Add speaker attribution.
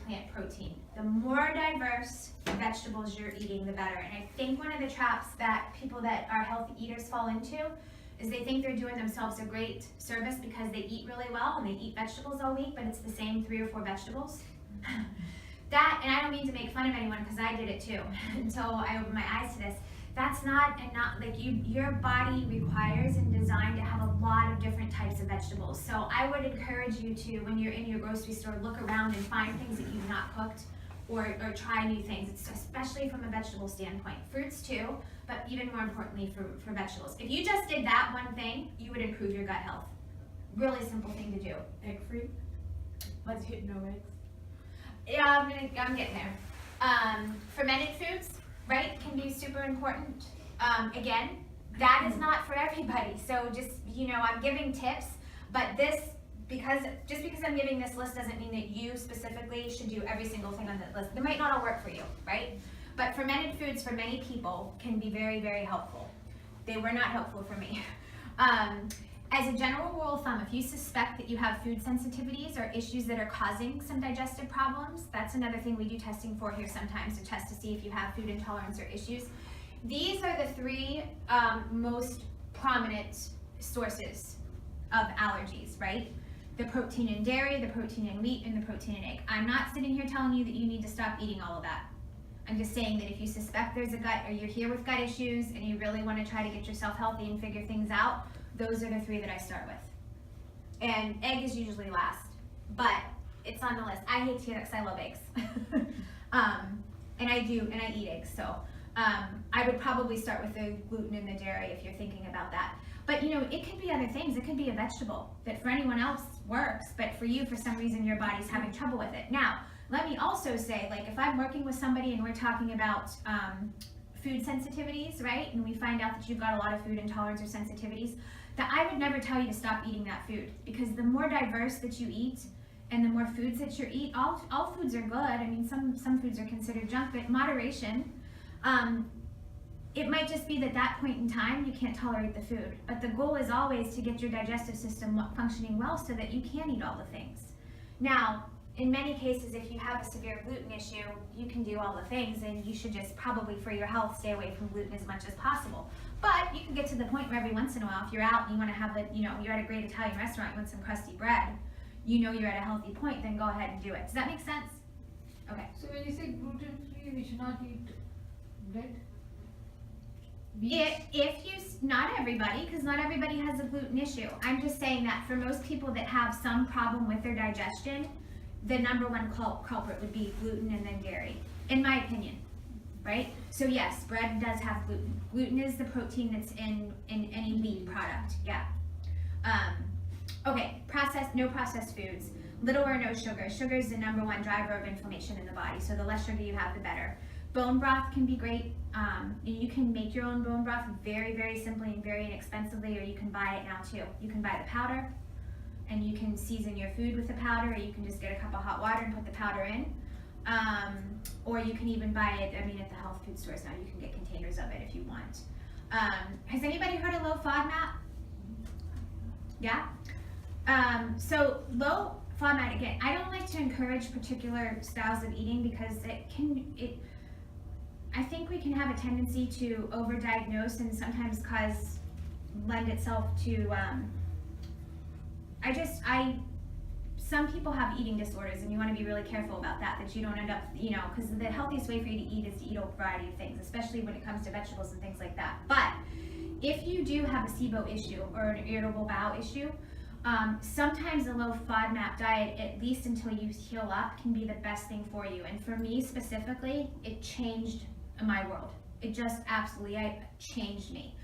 Speaker 1: plant protein. The more diverse vegetables you're eating, the better. And I think one of the traps that people that are healthy eaters fall into is they think they're doing themselves a great service because they eat really well and they eat vegetables all week, but it's the same 3 or 4 vegetables. That, and I don't mean to make fun of anyone because I did it too until I opened my eyes to this. That's not like your body requires and designed to have a lot of different types of vegetables. So I would encourage you to, when you're in your grocery store, look around and find things that you've not cooked or try new things. It's especially from a vegetable standpoint. Fruits too, but even more importantly for vegetables. If you just did that one thing, you would improve your gut health. Really simple thing to do.
Speaker 2: Egg free? Let's hit no eggs.
Speaker 1: Yeah, I'm getting there. Fermented foods, right, can be super important. Again, that is not for everybody. So just, I'm giving tips, but just because I'm giving this list doesn't mean that you specifically should do every single thing on that list. They might not all work for you, right? But fermented foods for many people can be very, very helpful. They were not helpful for me. As a general rule of thumb, if you suspect that you have food sensitivities or issues that are causing some digestive problems, that's another thing we do testing for here sometimes, to test to see if you have food intolerance or issues. These are the 3 most prominent sources of allergies, right? The protein in dairy, the protein in wheat, and the protein in egg. I'm not sitting here telling you that you need to stop eating all of that. I'm just saying that if you suspect there's a gut, or you're here with gut issues, and you really want to try to get yourself healthy and figure things out, those are the 3 that I start with. And egg is usually last, but it's on the list. I hate to hear that because I love eggs. And I eat eggs, so I would probably start with the gluten and the dairy if you're thinking about that. But it could be other things. It could be a vegetable that for anyone else works, but for you, for some reason, your body's having trouble with it. Now, let me also say, like, if I'm working with somebody and we're talking about food sensitivities, right, and we find out that you've got a lot of food intolerance or sensitivities, that I would never tell you to stop eating that food, because the more diverse that you eat and the more foods that you eat, all foods are good. I mean, some foods are considered junk, but moderation. It might just be that point in time you can't tolerate the food, but the goal is always to get your digestive system functioning well so that you can eat all the things. Now, in many cases, if you have a severe gluten issue, you can do all the things, and you should just probably, for your health, stay away from gluten as much as possible. But you can get to the point where every once in a while, if you're out and you want to have you're at a great Italian restaurant, you want some crusty bread, you're at a healthy point, then go ahead and do it. Does that make sense? Okay.
Speaker 2: So when you say gluten-free, we should not eat bread?
Speaker 1: Not everybody, because not everybody has a gluten issue. I'm just saying that for most people that have some problem with their digestion, the number 1 culprit would be gluten and then dairy, in my opinion, right? So yes, bread does have gluten. Gluten is the protein that's in any wheat product, yeah. Okay, no processed foods, little or no sugar. Sugar is the number 1 driver of inflammation in the body, so the less sugar you have, the better. Bone broth can be great. You can make your own bone broth very, very simply and very inexpensively, or you can buy it now too. You can buy the powder, and you can season your food with the powder, or you can just get a cup of hot water and put the powder in. Or you can even buy it, at the health food stores now, you can get containers of it if you want. Has anybody heard of low FODMAP? Yeah? So low FODMAP, again, I don't like to encourage particular styles of eating because I think we can have a tendency to overdiagnose and sometimes lend itself to, some people have eating disorders, and you want to be really careful about that you don't end up, because the healthiest way for you to eat is to eat a variety of things, especially when it comes to vegetables and things like that. But if you do have a SIBO issue or an irritable bowel issue, sometimes a low FODMAP diet, at least until you heal up, can be the best thing for you. And for me specifically, it changed my world. It just absolutely changed me.